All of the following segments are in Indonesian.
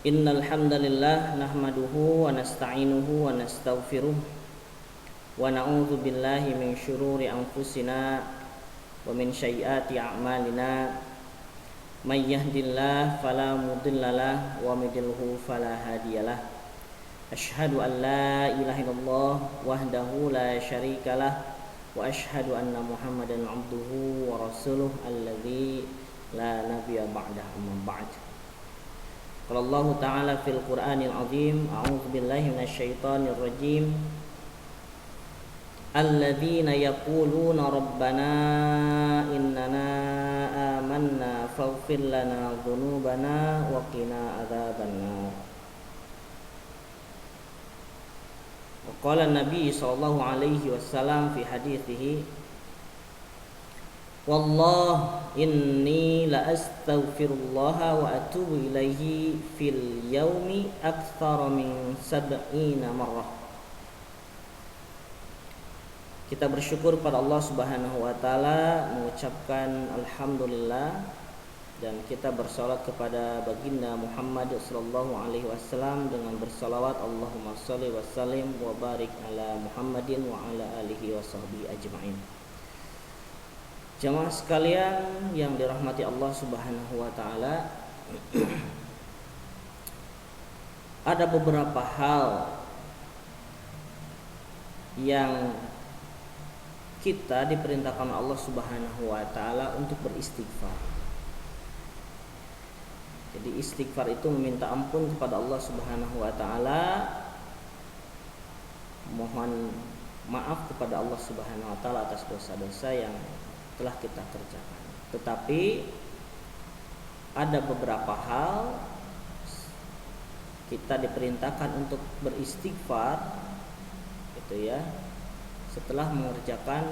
Innal hamdalillah nahmaduhu wa nasta'inuhu wa nastaghfiruh wa na'udzu billahi min syururi anfusina wa min sayyiati a'malina may yahdihillahu fala mudhillalah wa may yudlilhu fala hadiyalah. Asyhadu an la ilaha illallah wahdahu la syarikalah wa asyhadu anna Muhammadan abduhu wa rasuluh alladzi la nabiyya ba'dah amma ba'd. Qala Allah Ta'ala fil Qur'anil Azim, a'udzu billahi minasyaitonir rajim. Alladzina yaquluna rabbana innana amanna faghfir lana dzunubana wa qina adzabannar. Wa qala Nabi sallallahu alaihi wasallam fi hadithihi, wallah inni la astaghfirullah wa atubu ilaihi fil yaumi aktsara min 70 marrah. Kita bersyukur pada Allah Subhanahu wa taala, mengucapkan alhamdulillah, dan kita bersalat kepada baginda Muhammad sallallahu alaihi wasallam dengan bersalawat Allahumma shalli wa sallim wa barik ala Muhammadin wa ala alihi washabbihi ajmain. Jamaah sekalian yang dirahmati Allah Subhanahu wa taala, ada beberapa hal yang kita diperintahkan Allah Subhanahu wa taala untuk beristighfar. Jadi istighfar itu meminta ampun kepada Allah Subhanahu wa taala, mohon maaf kepada Allah Subhanahu wa taala atas dosa-dosa yang telah kita kerjakan. Tetapi ada beberapa hal kita diperintahkan untuk beristighfar, gitu ya, setelah mengerjakan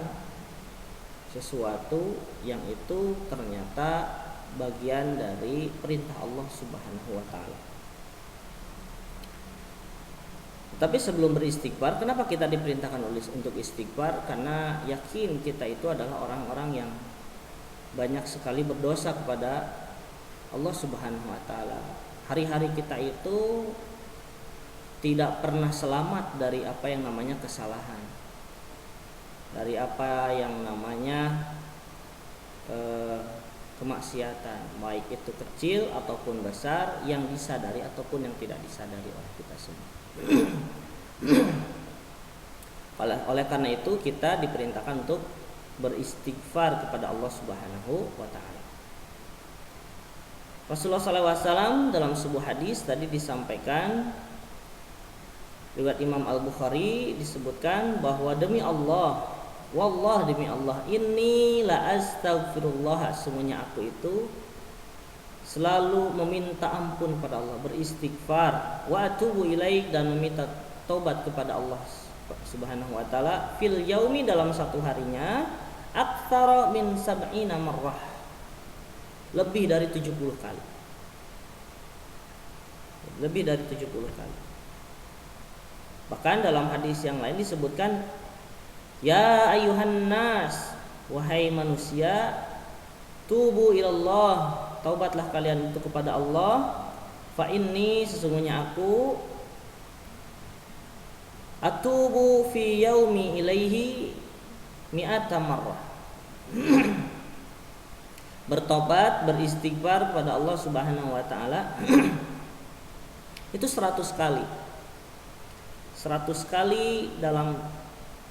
sesuatu yang itu ternyata bagian dari perintah Allah Subhanahu wa taala. Tapi sebelum beristighfar, kenapa kita diperintahkan untuk istighfar? Karena yakin kita itu adalah orang-orang yang banyak sekali berdosa kepada Allah Subhanahu wa taala. Hari-hari kita itu tidak pernah selamat dari apa yang namanya kesalahan, dari apa yang namanya kemaksiatan, baik itu kecil ataupun besar, yang disadari ataupun yang tidak disadari oleh kita semua. Oleh karena itu kita diperintahkan untuk beristighfar kepada Allah Subhanahu wa taala. Rasulullah SAW dalam sebuah hadis tadi disampaikan, riwayat Imam Al-Bukhari, disebutkan bahwa demi Allah, wallah demi Allah, inni la astaghfirullah, semuanya aku itu selalu meminta ampun kepada Allah, beristighfar, wa atubu ilaik, dan meminta taubat kepada Allah Subhanahu wa taala, fil yaumi, dalam satu harinya, aktsara min 70 marrah, lebih dari 70 kali. Lebih dari 70 kali. Bahkan dalam hadis yang lain disebutkan, ya ayuhan nas, wahai manusia, tubu ilallah, taubatlah kalian itu kepada Allah, fa inni, sesungguhnya aku, atubu fi yaumi ilaihi mi'ata marrah, bertobat, beristighfar kepada Allah Subhanahu wa taala itu 100 kali. 100 kali dalam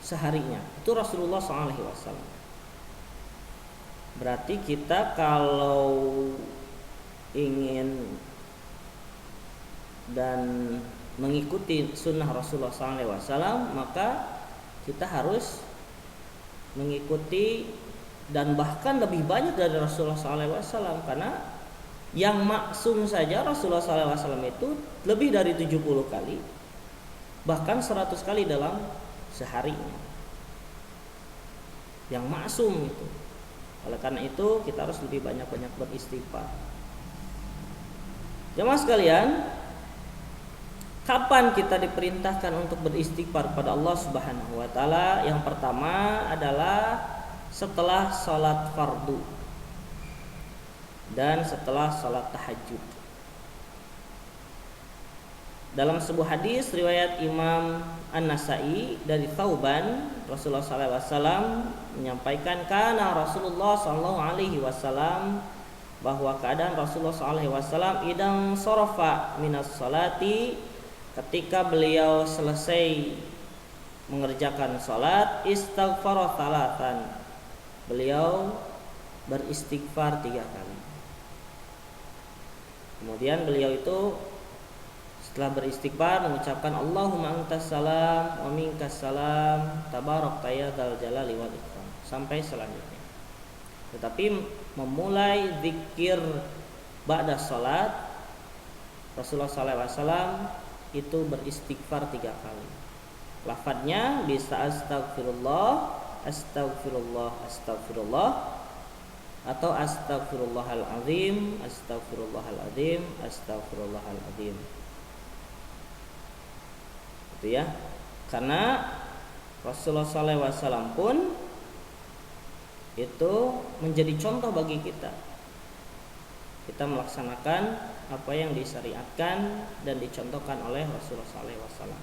seharinya. Itu Rasulullah SAW. Berarti kita kalau ingin dan mengikuti sunnah Rasulullah SAW, maka kita harus mengikuti dan bahkan lebih banyak dari Rasulullah SAW. Karena yang maksum saja Rasulullah SAW itu lebih dari 70 kali, bahkan 100 kali dalam seharinya, yang maksum itu. Oleh karena itu kita harus lebih banyak-banyak beristighfar. Jemaah sekalian, kapan kita diperintahkan untuk beristighfar pada Allah Subhanahu wa taala? Yang pertama adalah setelah salat fardu dan setelah salat tahajud. Dalam sebuah hadis riwayat Imam An-Nasa'i dari Thauban, Rasulullah SAW menyampaikan kana Rasulullah SAW, bahwa keadaan Rasulullah SAW idang sorofa minas salati, ketika beliau selesai mengerjakan salat, istighfar thalathan, beliau beristighfar 3 kali. Kemudian beliau itu setelah beristighfar mengucapkan Allahumma antas salam wa minkas salam tabarakta ya dzal jalali wal ikram sampai selanjutnya. Tetapi memulai zikir ba'da salat, Rasulullah SAW itu beristighfar 3 kali. Lafadznya bisa astagfirullah, astagfirullah, astagfirullah, atau astagfirullahalazim, astagfirullahalazim, astagfirullahalazim. Itu ya. Karena Rasulullah SAW pun itu menjadi contoh bagi kita. Kita melaksanakan apa yang disyariatkan dan dicontohkan oleh Rasulullah SAW.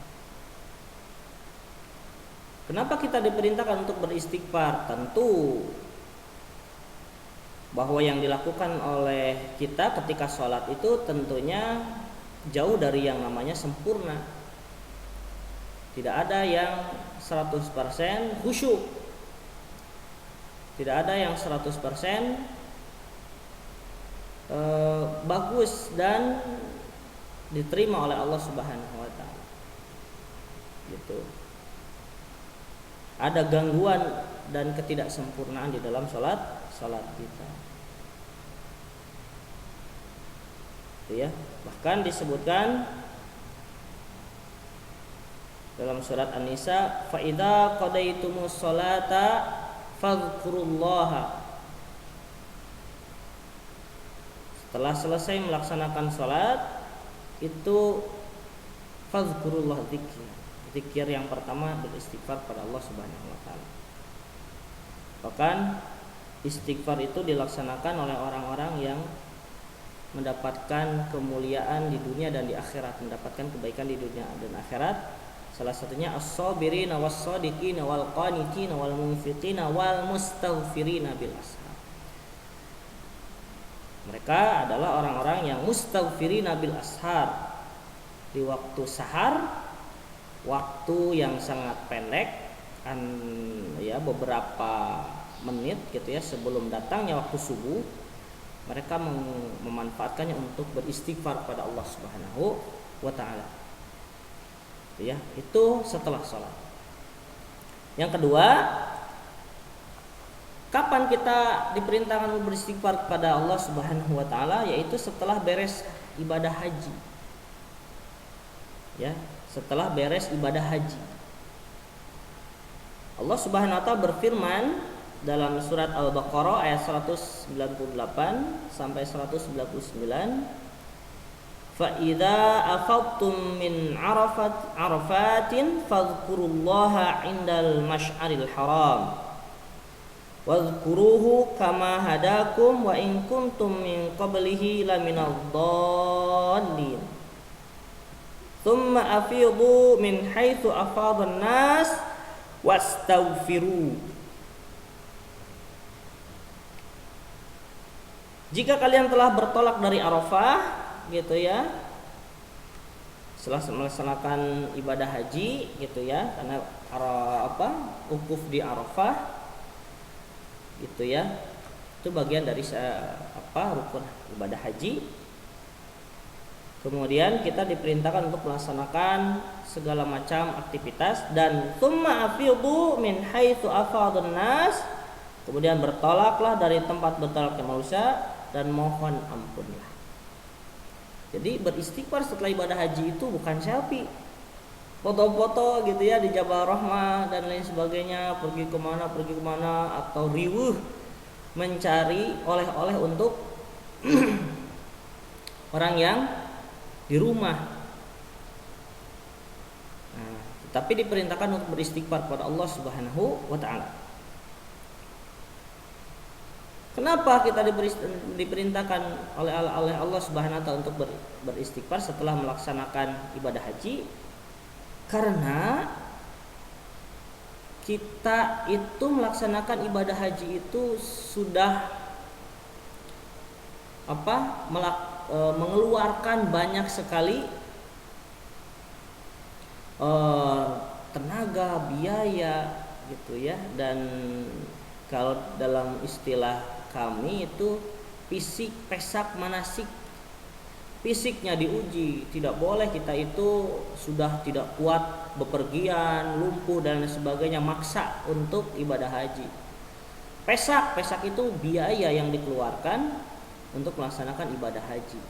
Kenapa kita diperintahkan untuk beristighfar? Tentu bahwa yang dilakukan oleh kita ketika sholat itu tentunya jauh dari yang namanya sempurna. Tidak ada yang 100% khusyuk, tidak ada yang 100% bagus dan diterima oleh Allah Subhanahu wa taala. Gitu. Ada gangguan dan ketidaksempurnaan di dalam salat kita. Itu ya. Bahkan disebutkan dalam surat An-Nisa, fa idza qadaitumus sholata fadhkurullaha. Setelah selesai melaksanakan salat itu fadhkurullah, zikir yang pertama beristighfar pada Allah Subhanahu wa taala. Bahkan istighfar itu dilaksanakan oleh orang-orang yang mendapatkan kemuliaan di dunia dan di akhirat, mendapatkan kebaikan di dunia dan akhirat. Salah satunya as-sabirina was-shadiqina wal qanitina wal munfiqina wal mustaghfirina bil ashar. Mereka adalah orang-orang yang mustaghfirina bil ashar, di waktu sahar, waktu yang sangat pendek, ya beberapa menit gitu ya sebelum datangnya waktu subuh, mereka memanfaatkannya untuk beristighfar pada Allah Subhanahu wa taala. Ya, itu setelah sholat. Yang kedua, kapan kita diperintahkan beristighfar kepada Allah Subhanahu wa taala? Yaitu setelah beres ibadah haji. Ya, setelah beres ibadah haji. Allah Subhanahu wa taala berfirman dalam surat Al-Baqarah ayat 198 sampai 199, fa idza afadtum min arafatin fadhkurullaha indal masy'aril haram wadhkuruhu kama hadakum wa in kuntum min qablihi laminadh dhallin thumma afidu min haitsu afadhan nas wastaghfiru. Jika kalian telah bertolak dari Arafah gitu ya, setelah melaksanakan ibadah haji gitu ya, karena wukuf di Arafah gitu ya, itu bagian dari rukun ibadah haji. Kemudian kita diperintahkan untuk melaksanakan segala macam aktivitas dan tsumma afidu min haitsu afadun nas, kemudian bertolaklah dari tempat bertolaknya manusia dan mohon ampunlah. Jadi beristighfar setelah ibadah haji itu bukan selfie, foto-foto gitu ya di Jabal Rahmah dan lain sebagainya, pergi kemana atau riwuh mencari oleh-oleh untuk orang yang di rumah. Nah, tapi diperintahkan untuk beristighfar kepada Allah Subhanahu wa taala. Kenapa kita diperintahkan oleh Allah Subhanahu wa taala untuk beristighfar setelah melaksanakan ibadah haji? Karena kita itu melaksanakan ibadah haji itu sudah mengeluarkan banyak sekali tenaga, biaya gitu ya, dan kalau dalam istilah kami itu fisik, pesak, manasik. Fisiknya diuji, tidak boleh kita itu sudah tidak kuat bepergian, lumpuh dan sebagainya, maksa untuk ibadah haji. Pesak itu biaya yang dikeluarkan untuk melaksanakan ibadah haji.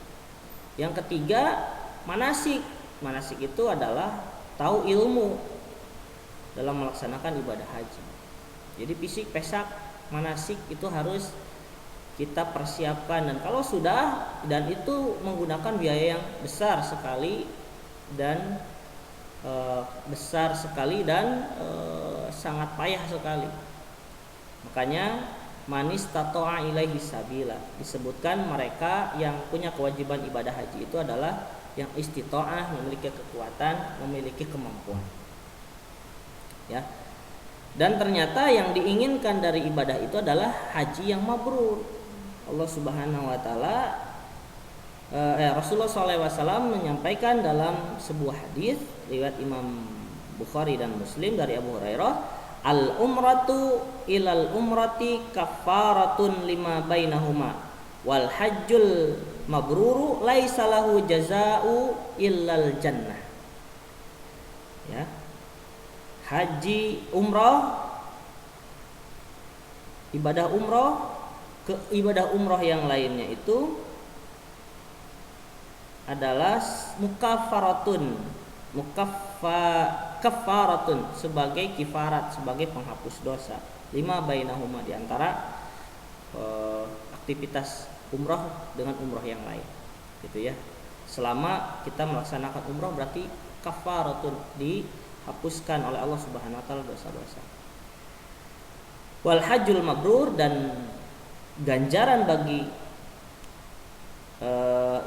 Yang ketiga, manasik. Manasik itu adalah tahu ilmu dalam melaksanakan ibadah haji. Jadi fisik, pesak, manasik itu harus kita persiapkan, dan kalau sudah, dan itu menggunakan biaya yang besar sekali dan sangat payah sekali. Makanya manis tato'a ilaihi sabila, disebutkan mereka yang punya kewajiban ibadah haji itu adalah yang istito'ah, memiliki kekuatan, memiliki kemampuan. Ya. Dan ternyata yang diinginkan dari ibadah itu adalah haji yang mabrur. Allah Subhanahu wa taala, Rasulullah SAW menyampaikan dalam sebuah hadis riwayat Imam Bukhari dan Muslim dari Abu Hurairah, al umratu ilal umrati kafaratun lima bainahuma wal hajjul mabruru laisa lahu jazaa'u illal jannah. Ya. Haji umrah, ibadah umrah ke ibadah umroh yang lainnya itu adalah kafaratun sebagai kifarat, sebagai penghapus dosa. 5 bainahuma, di antara aktivitas umroh dengan umroh yang lain, gitu ya. Selama kita melaksanakan umroh berarti kafaratun, dihapuskan oleh Allah Subhanahu wa taala dosa-dosa. Wal hajjul mabrur, dan ganjaran bagi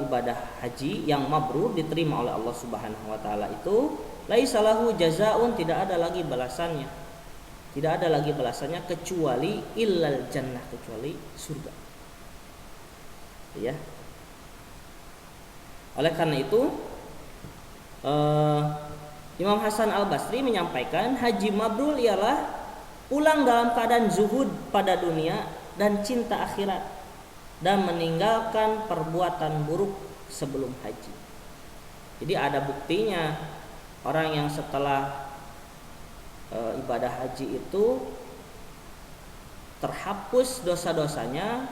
ibadah haji yang mabrur diterima oleh Allah Subhanahu wa taala itu laisa lahu jazaa'un, tidak ada lagi balasannya. Tidak ada lagi balasannya kecuali illal jannah, kecuali surga. Ya. Oleh karena itu Imam Hasan Al-Basri menyampaikan haji mabrur ialah pulang dalam keadaan zuhud pada dunia dan cinta akhirat, dan meninggalkan perbuatan buruk sebelum haji. Jadi ada buktinya orang yang setelah ibadah haji itu terhapus dosa-dosanya,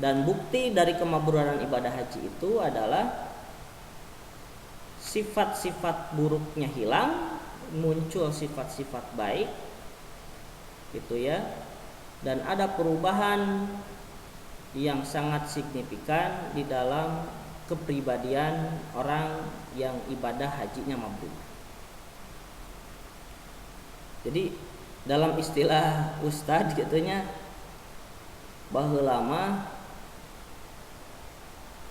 dan bukti dari kemabruran ibadah haji itu adalah sifat-sifat buruknya hilang, muncul sifat-sifat baik, gitu ya. Dan ada perubahan yang sangat signifikan di dalam kepribadian orang yang ibadah hajinya mabrur. Jadi dalam istilah ustadz gitunya, baheula mah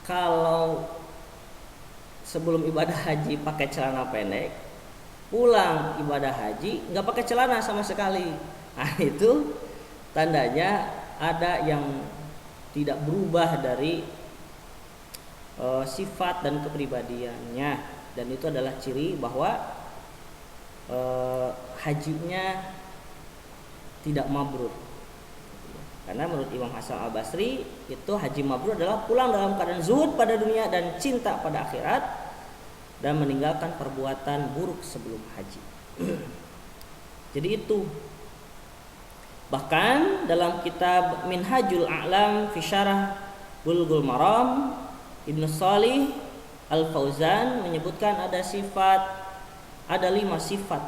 kalau sebelum ibadah haji pakai celana pendek, pulang ibadah haji nggak pakai celana sama sekali. Nah, itu tandanya ada yang tidak berubah dari sifat dan kepribadiannya, dan itu adalah ciri bahwa hajinya tidak mabrur. Karena menurut Imam Hasan Al-Basri itu haji mabrur adalah pulang dalam keadaan zuhud pada dunia dan cinta pada akhirat, dan meninggalkan perbuatan buruk sebelum haji. Jadi itu. Bahkan dalam kitab Minhajul A'lam fi Syarah Bulughul Maram, Ibnu Shalih Al-Fauzan menyebutkan ada 5 sifat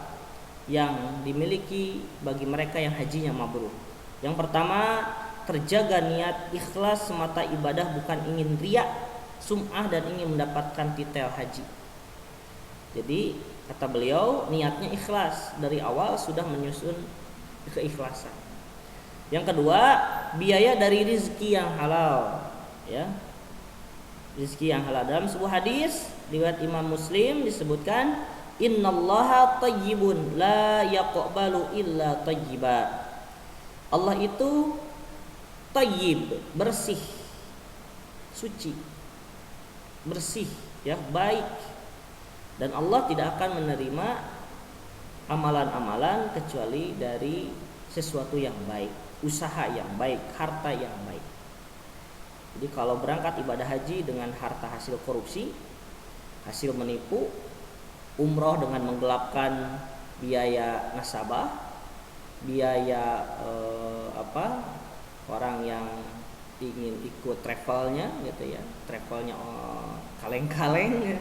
yang dimiliki bagi mereka yang hajinya mabrur. Yang pertama, terjaga niat ikhlas semata ibadah, bukan ingin riya, sum'ah, dan ingin mendapatkan titel haji. Jadi kata beliau, niatnya ikhlas, dari awal sudah menyusun keikhlasan. Yang kedua, biaya dari rizki yang halal, ya. Rizki yang halal. Dalam sebuah hadis riwayat Imam Muslim disebutkan, innallaha thayyibun la yaqbalu illa thayyiba. Allah itu thayyib, bersih, suci, bersih, ya, baik. Dan Allah tidak akan menerima amalan-amalan kecuali dari sesuatu yang baik, usaha yang baik, harta yang baik. Jadi kalau berangkat ibadah haji dengan harta hasil korupsi, hasil menipu, umroh dengan menggelapkan biaya nasabah, biaya orang yang ingin ikut travelnya gitu ya, travelnya kaleng-kaleng,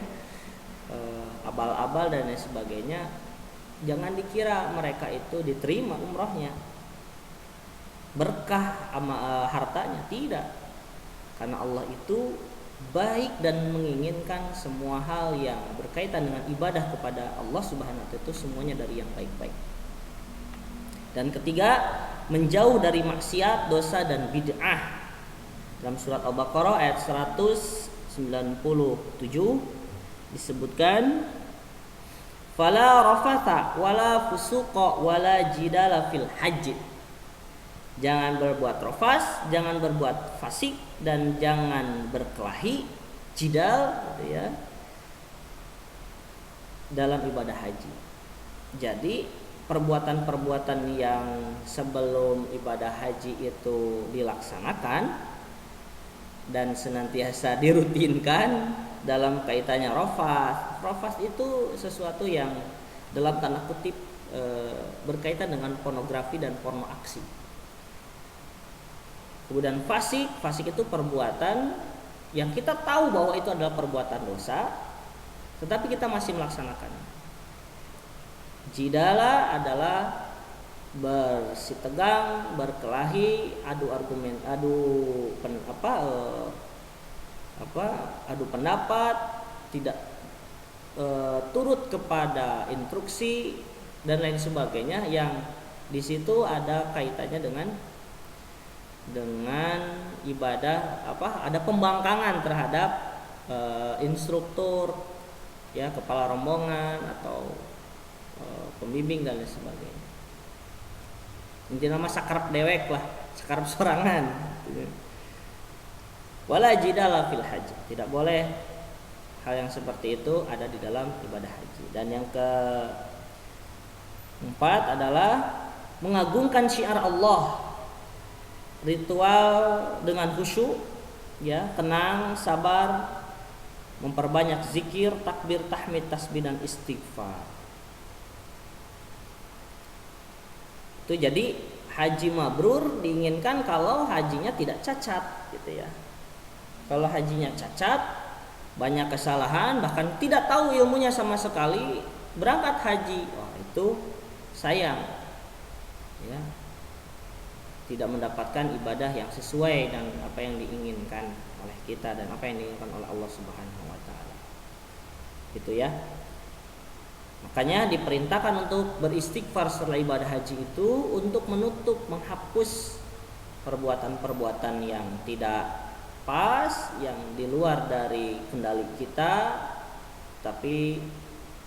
abal-abal dan lain sebagainya, jangan dikira mereka itu diterima umrohnya, berkah hartanya, tidak. Karena Allah itu baik dan menginginkan semua hal yang berkaitan dengan ibadah kepada Allah Subhanahu wa taala itu semuanya dari yang baik-baik. Dan ketiga, menjauh dari maksiat, dosa dan bid'ah. Dalam surat Al-Baqarah ayat 197 disebutkan, fala rafatha wala fusuqa wala jidala fil hajj. Jangan berbuat rafas, jangan berbuat fasik, dan jangan berkelahi, jidal, gitu ya, dalam ibadah haji. Jadi perbuatan-perbuatan yang sebelum ibadah haji itu dilaksanakan dan senantiasa dirutinkan dalam kaitannya rafas. Rafas itu sesuatu yang dalam tanda kutip berkaitan dengan pornografi dan porno aksi. Kemudian fasik itu perbuatan yang kita tahu bahwa itu adalah perbuatan dosa, tetapi kita masih melaksanakan. Jidala adalah bersitegang, berkelahi, adu argumen, adu pendapat, tidak turut kepada instruksi dan lain sebagainya, yang di situ ada kaitannya dengan ibadah, ada pembangkangan terhadap instruktur, ya, kepala rombongan atau pembimbing dan lain sebagainya. Intinya nama sakrap dewek lah, sakrap sorangan. Wala jidala fil haji, tidak boleh hal yang seperti itu ada di dalam ibadah haji. Dan yang keempat adalah mengagungkan syiar Allah, ritual dengan khusyuk, ya, tenang, sabar, memperbanyak zikir, takbir, tahmid, tasbih dan istighfar. Itu jadi haji mabrur diinginkan kalau hajinya tidak cacat, gitu ya. Kalau hajinya cacat, banyak kesalahan, bahkan tidak tahu ilmunya sama sekali, berangkat haji, wah itu sayang, ya, tidak mendapatkan ibadah yang sesuai dan apa yang diinginkan oleh kita dan apa yang diinginkan oleh Allah Subhanahu wa taala. Gitu ya. Makanya diperintahkan untuk beristighfar setelah ibadah haji itu untuk menutup, menghapus perbuatan-perbuatan yang tidak pas, yang di luar dari kendali kita, tapi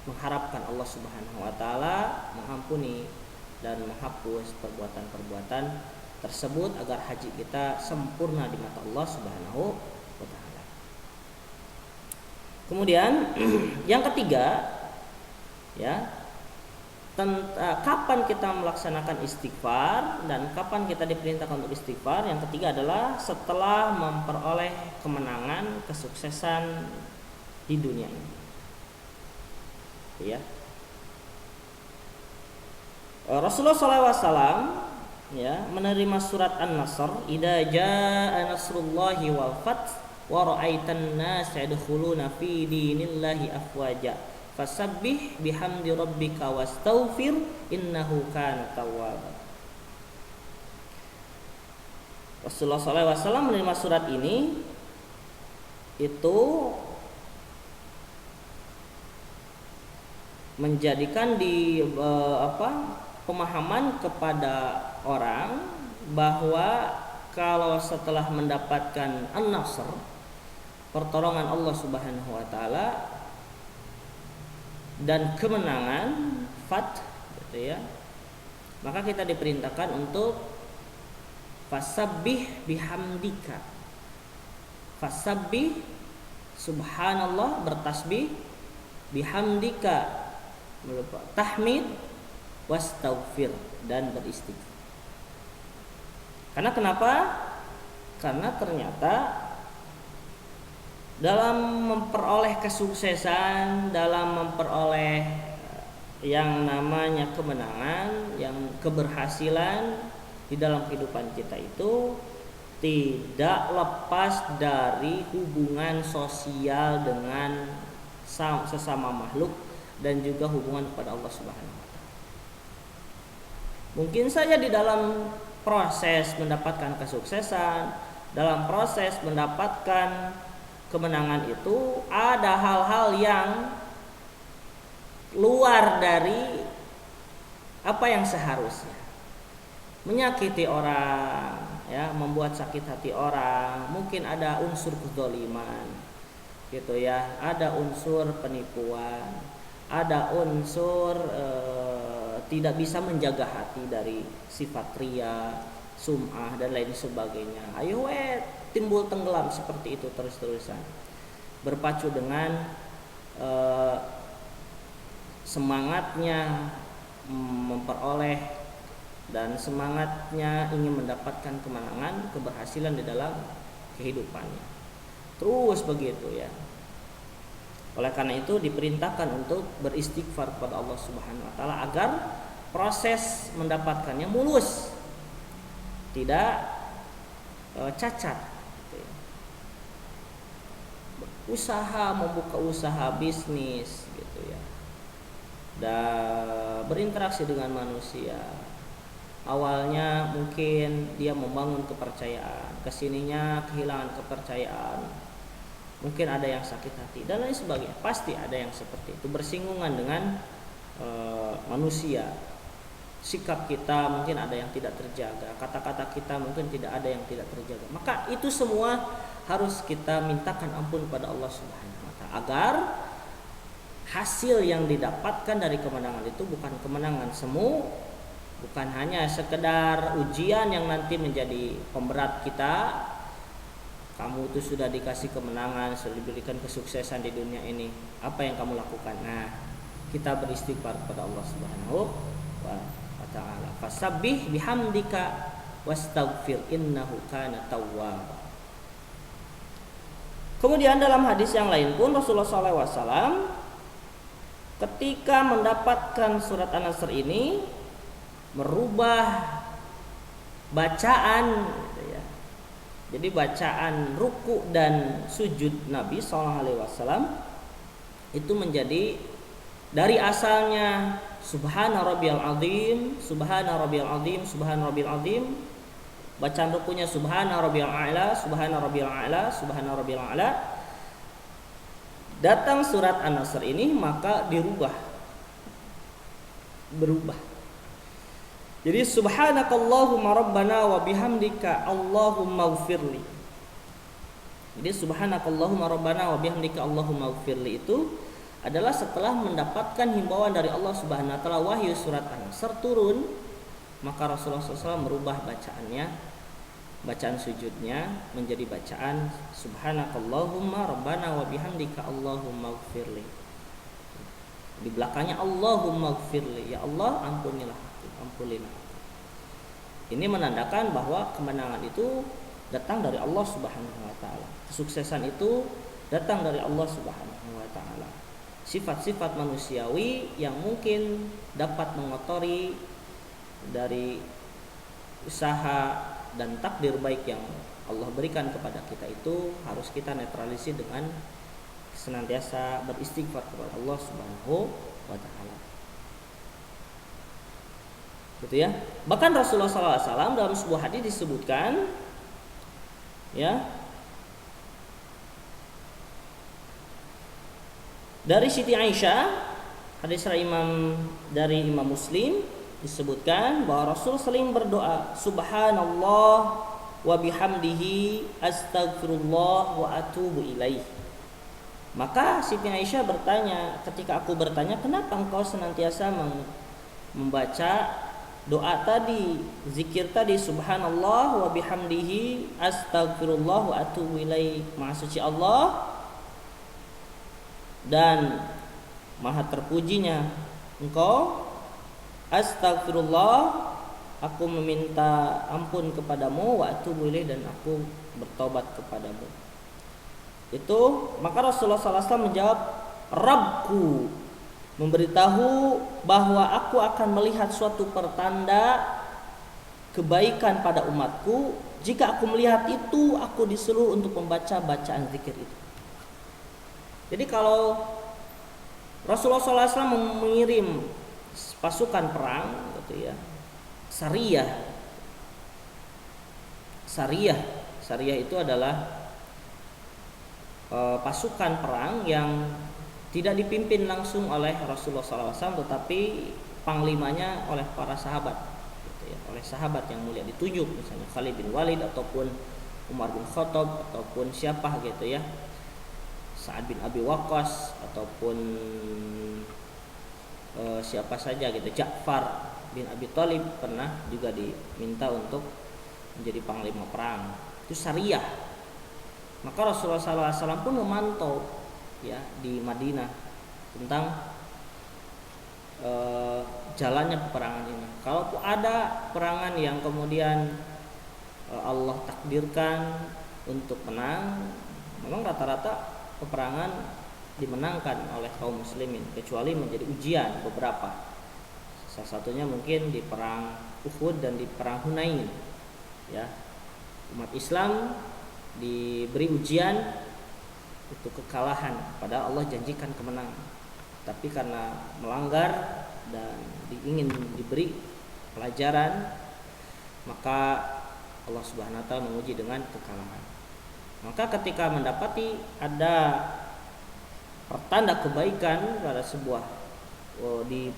mengharapkan Allah Subhanahu wa taala mengampuni dan menghapus perbuatan-perbuatan tersebut agar haji kita sempurna di mata Allah Subhanahu wa taala. Kemudian yang ketiga, ya, kapan kita melaksanakan istighfar dan kapan kita diperintahkan untuk istighfar. Yang ketiga adalah setelah memperoleh kemenangan, kesuksesan di dunia ini, ya. Rasulullah SAW, ya, menerima surat An-Nasr, idza jaa nasrullahi wal fath wa ra'aitan nas yadkhuluna fi dinillahi afwaja fasabbih bihamdi rabbika wastaghfir innahu kana tawwaba. Rasulullah SAW menerima surat ini itu menjadikan pemahaman kepada orang bahwa kalau setelah mendapatkan an-nasr, pertolongan Allah Subhanahu wa taala dan kemenangan, fath gitu ya, maka kita diperintahkan untuk fasabbih bihamdika. Fasabbih, subhanallah, bertasbih, bihamdika, tahmid, wastaghfir, dan beristighfar. Karena kenapa? Karena ternyata dalam memperoleh kesuksesan, dalam memperoleh yang namanya kemenangan, yang keberhasilan di dalam kehidupan kita itu tidak lepas dari hubungan sosial dengan sesama makhluk dan juga hubungan kepada Allah Subhanahu wa taala. Mungkin saja di dalam proses mendapatkan kesuksesan, dalam proses mendapatkan kemenangan itu ada hal-hal yang luar dari apa yang seharusnya, menyakiti orang, ya, membuat sakit hati orang. Mungkin ada unsur kezaliman, gitu ya, ada unsur penipuan, ada unsur tidak bisa menjaga hati dari sifat ria, sum'ah dan lain sebagainya. Ayo timbul tenggelam seperti itu terus-terusan, berpacu dengan semangatnya memperoleh dan semangatnya ingin mendapatkan kemenangan, keberhasilan di dalam kehidupannya. Terus begitu ya. Oleh karena itu diperintahkan untuk beristighfar kepada Allah Subhanahu wa taala agar proses mendapatkannya mulus, tidak cacat. Usaha, membuka usaha bisnis gitu ya, dan berinteraksi dengan manusia. Awalnya mungkin dia membangun kepercayaan, kesininya kehilangan kepercayaan, mungkin ada yang sakit hati dan lain sebagainya. Pasti ada yang seperti itu, bersinggungan dengan manusia. Sikap kita mungkin ada yang tidak terjaga, kata-kata kita mungkin tidak ada yang tidak terjaga. Maka itu semua harus kita mintakan ampun pada Allah Subhanahu wa taala agar hasil yang didapatkan dari kemenangan itu bukan kemenangan semu, bukan hanya sekedar ujian yang nanti menjadi pemberat kita. Kamu itu sudah dikasih kemenangan, sudah diberikan kesuksesan di dunia ini, apa yang kamu lakukan? Nah, kita beristighfar kepada Allah Subhanahu wa ta'ala. Fasabbih bihamdika wastaghfir innahu kana tawwaba. Kemudian dalam hadis yang lain pun Rasulullah SAW ketika mendapatkan surat An-Nasr ini merubah bacaan gitu ya. Jadi bacaan ruku dan sujud Nabi SAW itu menjadi dari asalnya Subhana rabbiyal azim, Subhana rabbiyal azim, Subhana rabbiyal azim. Bacaan rukunya Subhana rabbiyal a'la, Subhana rabbiyal a'la, Subhana rabbiyal a'la. Datang surat An-Nasr ini maka berubah. Jadi subhanakallahumma rabbana wa bihamdika Allahumma ighfirli. Jadi subhanakallahumma rabbana wa bihamdika Allahumma ighfirli itu adalah setelah mendapatkan himbauan dari Allah Subhanahu wa taala, wahyu surat An-Nasr turun, maka Rasulullah SAW merubah bacaannya, bacaan sujudnya menjadi bacaan subhanakallahumma rabbana wa bihamdika Allahumma ighfirli. Di belakangnya Allahumma ighfirli, ya Allah ampunilah aku, ampunilah aku. Ini menandakan bahwa kemenangan itu datang dari Allah Subhanahu wa taala. Kesuksesan itu datang dari Allah Subhanahu wa taala. Sifat-sifat manusiawi yang mungkin dapat mengotori dari usaha dan takdir baik yang Allah berikan kepada kita itu harus kita netralisir dengan senantiasa beristighfar kepada Allah Subhanahu wa taala. Gitu ya. Bahkan Rasulullah SAW dalam sebuah hadis disebutkan ya, dari Siti Aisyah, hadis dari Imam Muslim disebutkan bahwa Rasul sering berdoa, Subhanallah wa bihamdihi astaghfirullah wa atubu ilaih. Maka Siti Aisyah bertanya, ketika aku bertanya, kenapa engkau senantiasa membaca doa tadi, zikir tadi, subhanallah wa bihamdihi astaghfirullah wa atubu ilaih, maha suci Allah dan maha terpujinya engkau, astagfirullah, aku meminta ampun kepadamu, wa atubu ilaih, dan aku bertobat kepadamu. Itu maka Rasulullah SAW menjawab, Rabbku memberitahu bahwa aku akan melihat suatu pertanda kebaikan pada umatku. Jika aku melihat itu, aku disuruh untuk membaca bacaan zikir itu. Jadi kalau Rasulullah SAW mengirim pasukan perang, gitu ya, Sariyah itu adalah pasukan perang yang tidak dipimpin langsung oleh Rasulullah SAW, tetapi panglimanya oleh para sahabat, gitu ya, oleh sahabat yang mulia ditunjuk, misalnya Khalid bin Walid ataupun Umar bin Khattab ataupun siapa gitu ya, Sa'ad bin Abi Waqqas ataupun siapa saja gitu, Ja'far bin Abi Thalib pernah juga diminta untuk menjadi panglima perang. Itu Sariyah. Maka Rasulullah SAW pun memantau ya di Madinah tentang jalannya peperangan ini. Kalau ada peperangan yang kemudian Allah takdirkan untuk menang, memang rata-rata peperangan dimenangkan oleh kaum muslimin, kecuali menjadi ujian beberapa. Salah satunya mungkin di perang Uhud dan di perang Hunain. Ya, umat Islam diberi ujian itu kekalahan, padahal Allah janjikan kemenangan, tapi karena melanggar dan ingin diberi pelajaran, maka Allah Subhanahu wa taala menguji dengan kekalahan. Maka ketika mendapati ada pertanda kebaikan pada sebuah di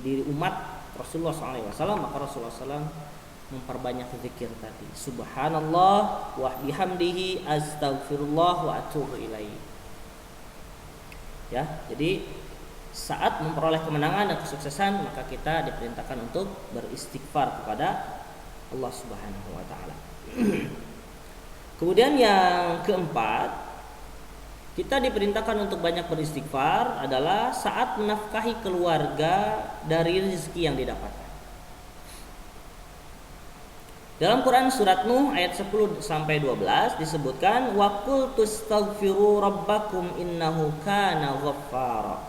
diri umat Rasulullah SAW, maka Rasulullah SAW memperbanyak zikir tadi, subhanallah wa bihamdihi astaghfirullah wa atubu ilaih. Ya, jadi saat memperoleh kemenangan dan kesuksesan, maka kita diperintahkan untuk beristighfar kepada Allah Subhanahu wa taala. Kemudian yang keempat, kita diperintahkan untuk banyak beristighfar adalah saat menafkahi keluarga dari rezeki yang didapatkan. Dalam Quran surat Nuh ayat 10 sampai 12 disebutkan, wa qul tastaghfiru rabbakum innahu kana ghaffara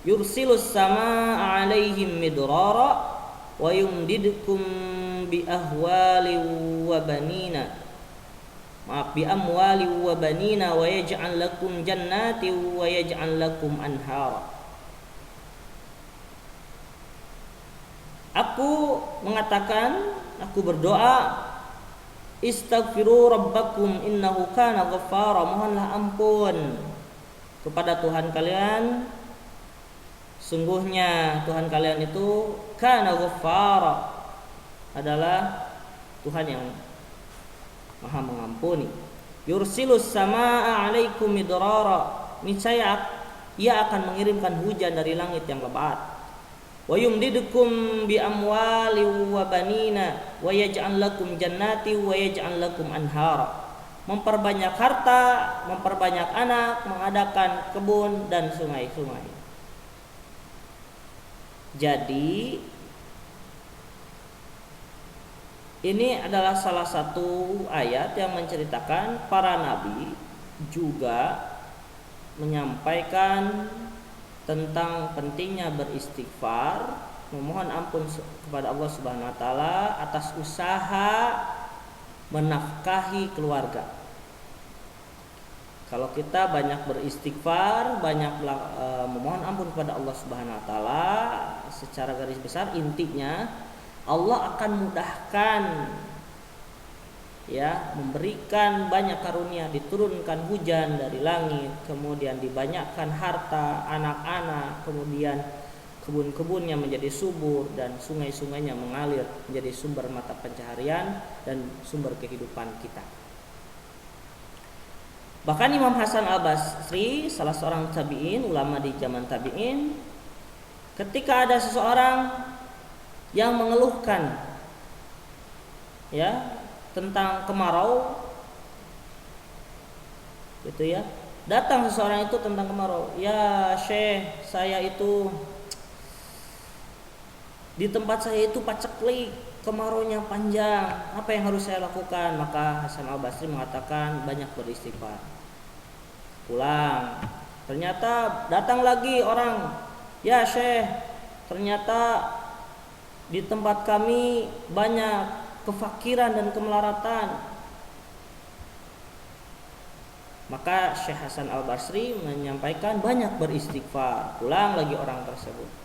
yursilus samaa 'alaihim midrara wa yumdidkum bi ahwali wa banina bi amwali wa banina wa yaj'al lakum jannati wa yaj'al lakum anhara. Aku mengatakan, aku berdoa, istaghfiru rabbakum innahu kana ghaffara, mohonlah ampun kepada Tuhan kalian, sungguhnya Tuhan kalian itu kana ghaffara, adalah Tuhan yang Maha mengampuni. Yursilus samaa 'alaikum midrara, niscaya Ia akan mengirimkan hujan dari langit yang lebat. Wa yumdidukum bi amwali wa banina wa yaj'al lakum jannati wa yaj'al lakum anhara. Memperbanyak harta, memperbanyak anak, mengadakan kebun dan sungai-sungai. Jadi ini adalah salah satu ayat yang menceritakan para nabi juga menyampaikan tentang pentingnya beristighfar, memohon ampun kepada Allah Subhanahu wa taala atas usaha menafkahi keluarga. Kalau kita banyak beristighfar, banyak memohon ampun kepada Allah Subhanahu wa taala, secara garis besar intinya Allah akan mudahkan ya, memberikan banyak karunia, diturunkan hujan dari langit, kemudian dibanyakkan harta, anak-anak, kemudian kebun-kebunnya menjadi subur dan sungai-sungainya mengalir menjadi sumber mata pencaharian dan sumber kehidupan kita. Bahkan Imam Hasan Al-Basri, salah seorang tabi'in, ulama di zaman tabi'in, ketika ada seseorang yang mengeluhkan ya tentang kemarau, gitu ya, datang seseorang itu tentang kemarau, ya Syekh, saya itu di tempat saya itu paceklik, kemaraunya panjang, apa yang harus saya lakukan? Maka Hasan Al-Basri mengatakan banyak beristighfar. Pulang, ternyata datang lagi orang, ya Syekh, ternyata di tempat kami banyak kefakiran dan kemelaratan. Maka Syekh Hasan Al-Basri menyampaikan banyak beristighfar. Pulang lagi orang tersebut.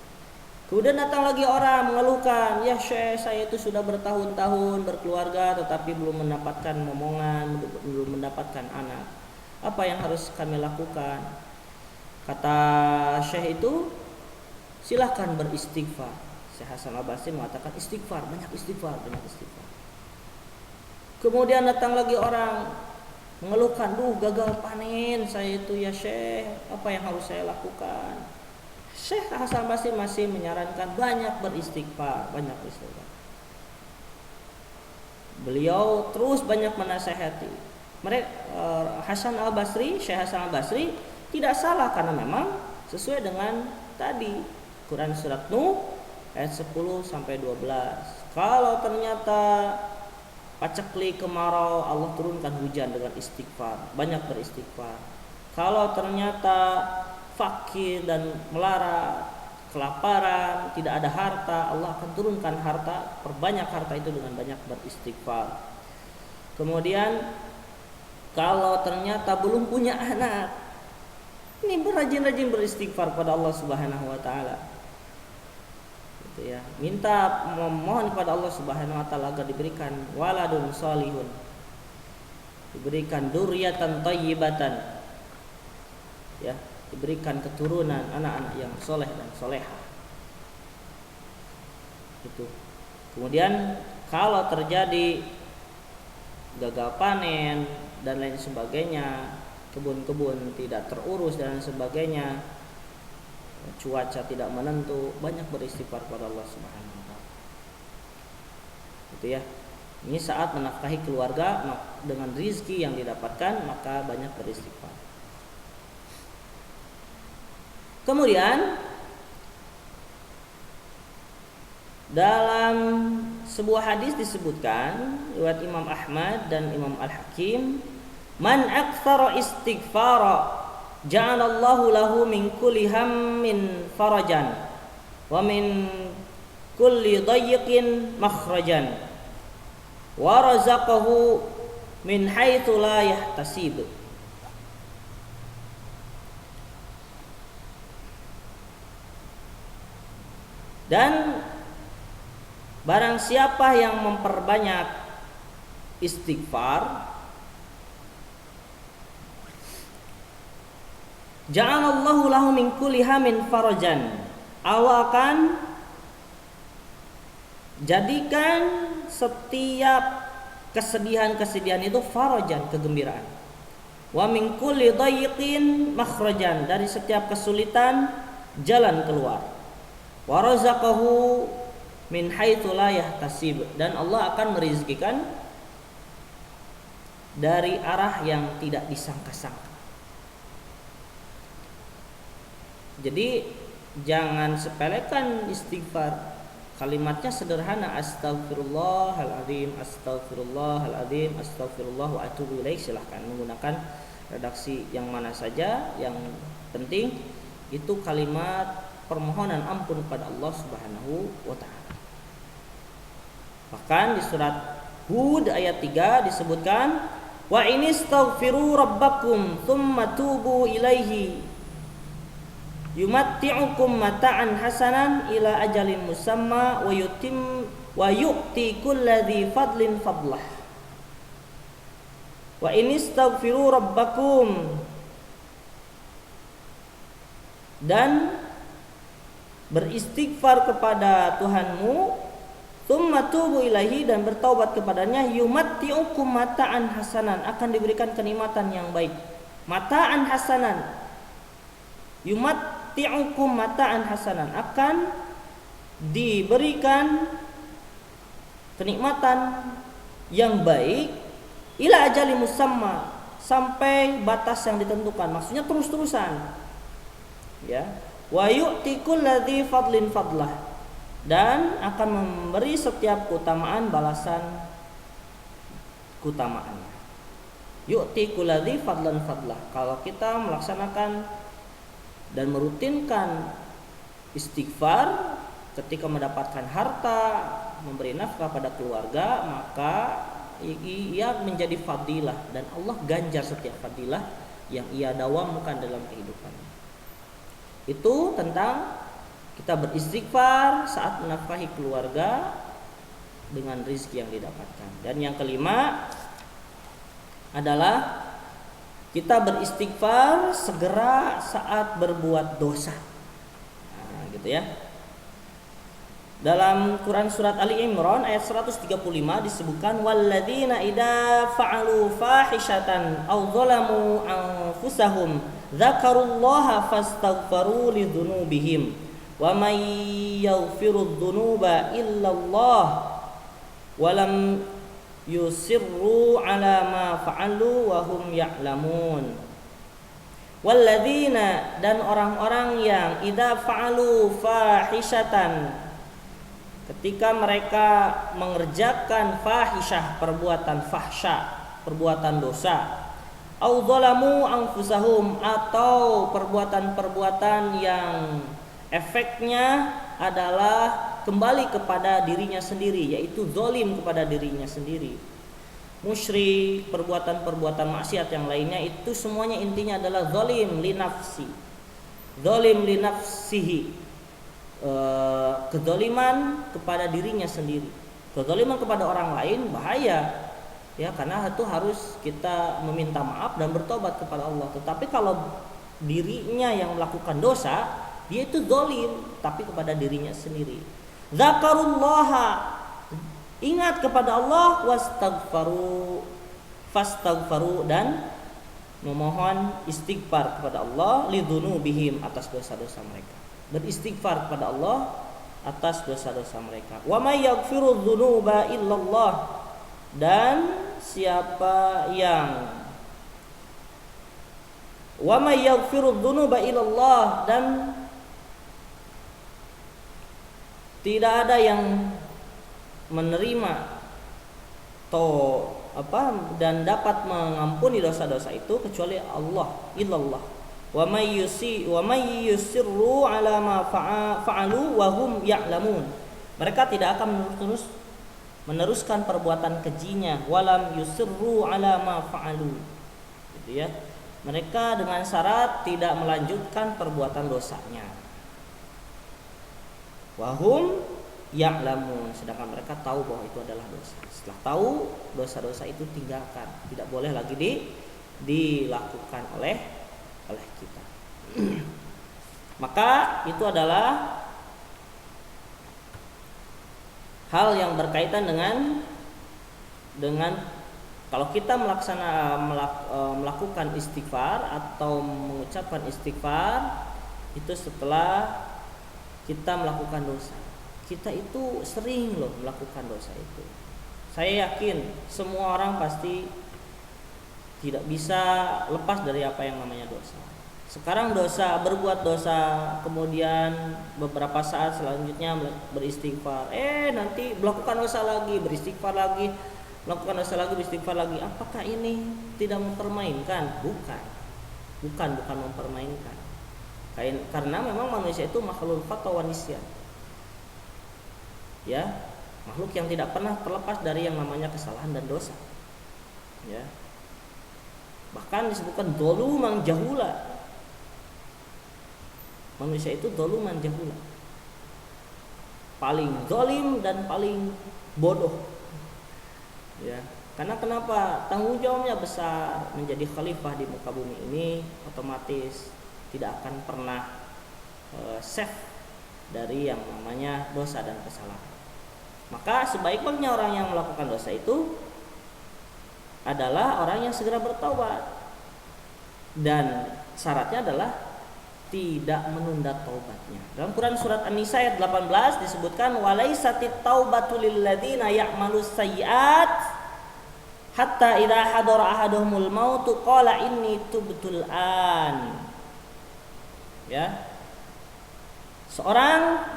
Kemudian datang lagi orang mengeluhkan, ya Syekh, saya itu sudah bertahun-tahun berkeluarga tetapi belum mendapatkan momongan, belum mendapatkan anak. Apa yang harus kami lakukan? Kata Syekh itu, silahkan beristighfar. Syekh Hasan Al-Basri mengatakan istighfar, banyak istighfar, banyak istighfar. Kemudian datang lagi orang mengeluhkan, gagal panen saya itu ya Syekh, apa yang harus saya lakukan? Syekh Hasan Basri masih menyarankan banyak beristighfar, banyak beristighfar. Beliau terus banyak menasihati. Hasan Al-Basri, Syekh Hasan Al-Basri tidak salah karena memang sesuai dengan tadi Quran surat Nuh ayat 10 sampai 12. Kalau ternyata paceklik kemarau, Allah turunkan hujan dengan istighfar, banyak beristighfar. Kalau ternyata fakir dan melarat, kelaparan, tidak ada harta, Allah akan turunkan harta, perbanyak harta itu dengan banyak beristighfar. Kemudian kalau ternyata belum punya anak, ini berrajin-rajin beristighfar pada Allah Subhanahu wa taala. Gitu ya. Minta, memohon kepada Allah Subhanahu wa taala agar diberikan waladun salihun. Diberikan dzurriatan thayyibatan. Ya, diberikan keturunan anak-anak yang soleh dan solehah. Itu. Kemudian kalau terjadi gagal panen dan lain sebagainya, kebun-kebun tidak terurus dan sebagainya, cuaca tidak menentu, banyak beristighfar kepada Allah Subhanahu wa taala. Gitu ya. Ini saat menafkahi keluarga dengan rizki yang didapatkan, maka banyak beristighfar. Kemudian dalam sebuah hadis disebutkan riwayat Imam Ahmad dan Imam Al-Hakim, man aktsara istighfara ja'alallahu lahu min kulli hammin farajan wa min kulli dayyiqin makhrajan wa razaqahu min haitsu la yahtasib. Dan barang siapa yang memperbanyak istighfar, ja'alallahu lahu min kulli hammin farajan, Allah akan jadikan setiap kesedihan-kesedihan itu farajan, kegembiraan. Wa min kulli dayyiqin makhrajan, dari setiap kesulitan jalan keluar. Wa razaqahu min haitsu la yahtasib, dan Allah akan merizkikan dari arah yang tidak disangka-sangka. Jadi jangan sepelekan istighfar. Kalimatnya sederhana, astagfirullahaladzim, astagfirullahaladzim, astagfirullah wa atubu ilaih. Silahkan menggunakan redaksi yang mana saja, yang penting itu kalimat permohonan ampun kepada Allah Subhanahu wa taala. Bahkan di surat Hud ayat 3 disebutkan, wa inistaghfiru rabbakum tsumma tubu ilaihi yumatti'ukum mata'an hasanan ila ajalin musamma wa yu'ti kulladzi fadlin fadlah. Wa inistaghfiru rabbakum, dan beristighfar kepada Tuhanmu, tsumma tubu ilaihi, dan bertaubat kepadanya, yumatti'ukum mata'an hasanan, akan diberikan kenikmatan yang baik. Mata'an hasanan, yumatti'ukum mata'an hasanan, akan diberikan kenikmatan yang baik, ila ajali musamma, sampai batas yang ditentukan, maksudnya terus-terusan. Ya, wa yu'ti kulladzi fadlin fadlah, dan akan memberi setiap keutamaan balasan keutamaannya. Yu'ti kulladzi fadlan fadlah. Kalau kita melaksanakan dan merutinkan istighfar ketika mendapatkan harta, memberi nafkah pada keluarga, maka ia menjadi fadilah, dan Allah ganjar setiap fadilah yang ia dawamkan dalam kehidupannya. Itu tentang kita beristighfar saat menafkahi keluarga dengan rezeki yang didapatkan. Dan yang kelima adalah kita beristighfar segera saat berbuat dosa. Nah, gitu ya. Dalam Quran surat Ali Imran ayat 135 disebutkan, walladzina idza fa'alu fahishatan aw zalamu anfusahum dzakarullaha fastaghfaru lidzunubihim wa may yaghfiru dzunuba illallah wa lam yusirru ala ma fa'alu wa hum ya'lamun. Walladzina, dan orang-orang yang idza fa'alu fahishatan, ketika mereka mengerjakan fahisyah, perbuatan fahsya, perbuatan dosa, au dzalamu anfusahum, atau perbuatan-perbuatan yang efeknya adalah kembali kepada dirinya sendiri, yaitu zalim kepada dirinya sendiri, musyrik, perbuatan-perbuatan maksiat yang lainnya, itu semuanya intinya adalah zalim li nafsi, zalim li nafsihi, kezaliman kepada dirinya sendiri. Kezaliman kepada orang lain bahaya, ya, karena itu harus kita meminta maaf dan bertobat kepada Allah. Tetapi kalau dirinya yang melakukan dosa, dia itu zalim tapi kepada dirinya sendiri. Zakarullaha, ingat kepada Allah, fastaghfaru, dan memohon istighfar kepada Allah, lidzunubihim, atas dosa-dosa mereka. Beristighfar kepada Allah atas dosa-dosa mereka. Wa may yaghfiru dzunuba illallah, dan siapa yang wa may yaghfiru dzunuba illallah, dan tidak ada yang menerima dan dapat mengampuni dosa-dosa itu kecuali Allah, illallah. Wa may yusirru ala ma fa'alu wa hum ya'lamun. Mereka tidak akan meneruskan perbuatan kejinya, walam yusirru ala ma fa'alu, gitu ya. Mereka dengan syarat tidak melanjutkan perbuatan dosanya. Wa hum ya'lamun, sedangkan mereka tahu bahwa itu adalah dosa. Setelah tahu dosa-dosa itu, tinggalkan, tidak boleh lagi dilakukan oleh kita. Maka itu adalah hal yang berkaitan dengan kalau kita melakukan istighfar atau mengucapkan istighfar itu setelah kita melakukan dosa. Kita itu sering loh melakukan dosa itu. Saya yakin semua orang pasti tidak bisa lepas dari apa yang namanya dosa. Sekarang berbuat dosa, kemudian beberapa saat selanjutnya beristighfar, nanti melakukan dosa lagi, beristighfar lagi, melakukan dosa lagi, beristighfar lagi. Apakah ini tidak mempermainkan? Bukan mempermainkan. Karena memang manusia itu makhluk khata wa nisyan. Ya, makhluk yang tidak pernah terlepas dari yang namanya kesalahan dan dosa. Ya. Bahkan disebutkan dzuluman jahula. Manusia itu dzuluman jahula, paling zalim dan paling bodoh. Ya, karena kenapa? Tanggung jawabnya besar, menjadi khalifah di muka bumi ini otomatis tidak akan pernah safe dari yang namanya dosa dan kesalahan. Maka sebaik-baiknya orang yang melakukan dosa itu adalah orang yang segera bertaubat. Dan syaratnya adalah tidak menunda taubatnya. Dalam Quran surat An-Nisa ayat 18 disebutkan walaisatit taubatu lil ladzina ya'malus sayyi'at hatta idza hadara ahaduhumul mautu qala inni tubtul an. Ya. Seorang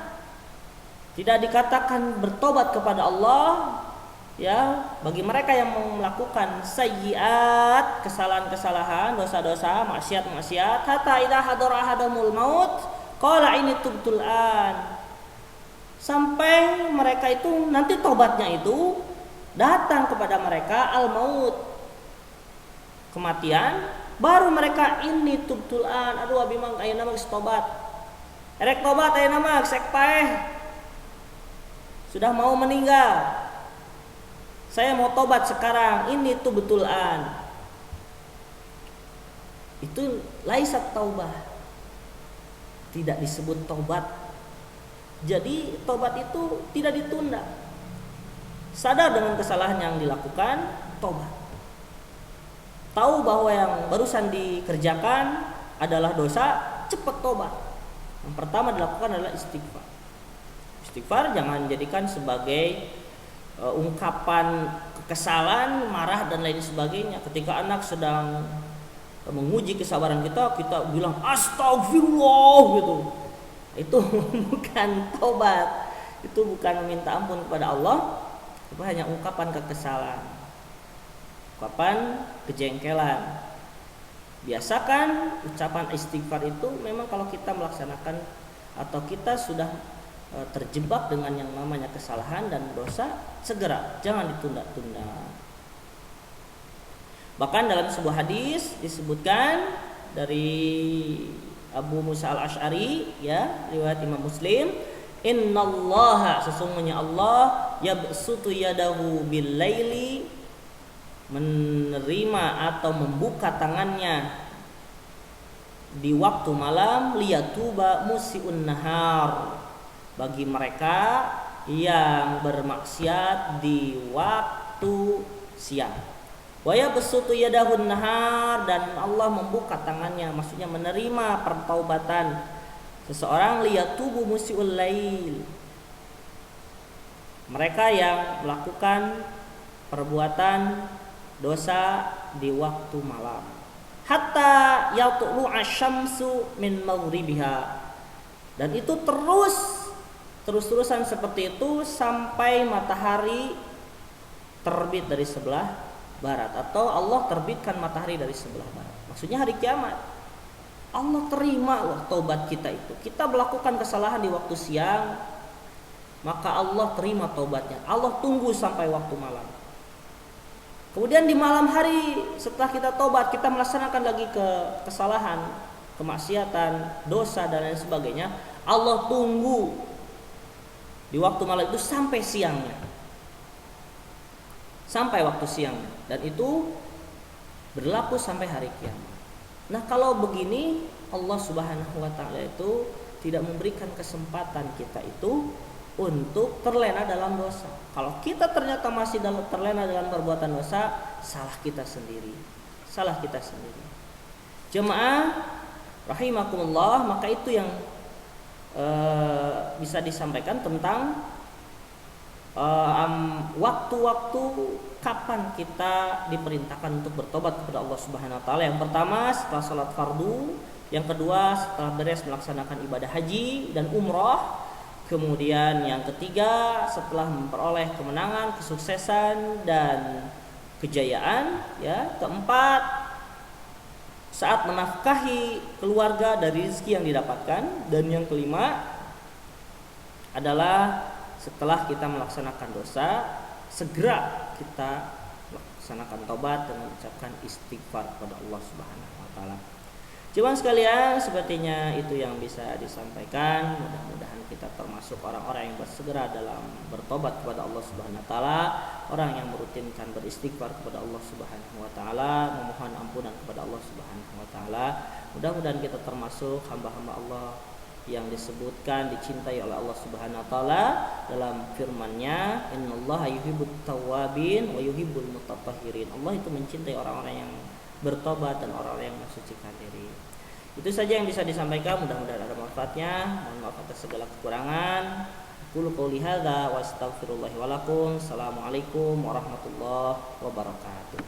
tidak dikatakan bertobat kepada Allah ya bagi mereka yang melakukan sayyiat, kesalahan-kesalahan, dosa-dosa, maksiat-maksiat, hatta idza hadara ahadumul maut qala ini tubtul an, sampai mereka itu nanti tobatnya itu datang kepada mereka al maut, kematian, baru mereka ini tubtul an, aduh abi mang ayeuna mah geus tobat, erek tobat ayeuna mah sek paeh sudah mau meninggal, saya mau tobat sekarang, ini tuh betulan. Itu laisat taubah, tidak disebut tobat. Jadi tobat itu tidak ditunda. Sadar dengan kesalahan yang dilakukan, tobat. Tahu bahwa yang barusan dikerjakan adalah dosa, cepat tobat. Yang pertama dilakukan adalah istighfar. Istighfar jangan jadikan sebagai ungkapan kekesalan, marah dan lain sebagainya. Ketika anak sedang menguji kesabaran kita, kita bilang astagfirullah gitu. Itu bukan tobat. Itu bukan meminta ampun kepada Allah. Itu hanya ungkapan kekesalan, ungkapan kejengkelan. Biasakan ucapan istighfar itu memang kalau kita melaksanakan atau kita sudah terjebak dengan yang namanya kesalahan dan dosa, segera, jangan ditunda-tunda. Bahkan dalam sebuah hadis disebutkan dari Abu Musa al-Asy'ari ya, riwayat Imam Muslim, innallaha, sesungguhnya Allah yabsutu yadahu bil laili, menerima atau membuka tangannya di waktu malam, liyatuba musiun nahar, bagi mereka yang bermaksiat di waktu siang. Wa yabsutu yadahun nahar, dan Allah membuka tangannya, maksudnya menerima pertaubatan seseorang, liyatubu musiul lail, mereka yang melakukan perbuatan dosa di waktu malam, hatta yatlu asyamsu min maghribiha, dan itu terus-terusan seperti itu sampai matahari terbit dari sebelah barat, atau Allah terbitkan matahari dari sebelah barat. Maksudnya hari kiamat. Allah terima loh taubat kita itu. Kita melakukan kesalahan di waktu siang, maka Allah terima taubatnya. Allah tunggu sampai waktu malam. Kemudian di malam hari setelah kita taubat, kita melaksanakan lagi kesalahan, kemaksiatan, dosa dan lain sebagainya, Allah tunggu di waktu malam itu sampai siangnya, sampai waktu siangnya, dan itu berlaku sampai hari kiamat. Nah kalau begini, Allah Subhanahu wa ta'ala itu tidak memberikan kesempatan kita itu untuk terlena dalam dosa. Kalau kita ternyata masih terlena dalam perbuatan dosa, salah kita sendiri. Jemaah rahimakumullah, maka itu yang bisa disampaikan tentang waktu-waktu kapan kita diperintahkan untuk bertobat kepada Allah Subhanahu wa taala. Yang pertama setelah salat fardu, yang kedua setelah beres melaksanakan ibadah haji dan umrah, kemudian yang ketiga setelah memperoleh kemenangan, kesuksesan dan kejayaan, ya. Keempat saat menafkahi keluarga dari rezeki yang didapatkan, dan yang kelima adalah setelah kita melaksanakan dosa, segera kita laksanakan taubat dengan mengucapkan istighfar kepada Allah Subhanahu wa taala. Jemaah sekalian, sepertinya itu yang bisa disampaikan. Mudah-mudahan kita termasuk orang-orang yang bersegera dalam bertobat kepada Allah Subhanahu wa taala, orang yang merutinkan beristighfar kepada Allah Subhanahu wa taala, memohon ampunan kepada Allah Subhanahu wa taala. Mudah-mudahan kita termasuk hamba-hamba Allah yang disebutkan dicintai oleh Allah Subhanahu wa taala dalam firman-Nya, "Innallaha yuhibbut tawwabin wa yuhibbul mutatahhirin." Allah itu mencintai orang-orang yang bertobat dan orang-orang yang mensucikan diri. Itu saja yang bisa disampaikan, mudah-mudahan ada manfaatnya. Mohon maaf atas segala kekurangan. Qul qouli hadza wa astaghfirullahi wa lakum. Assalamualaikum warahmatullahi wabarakatuh.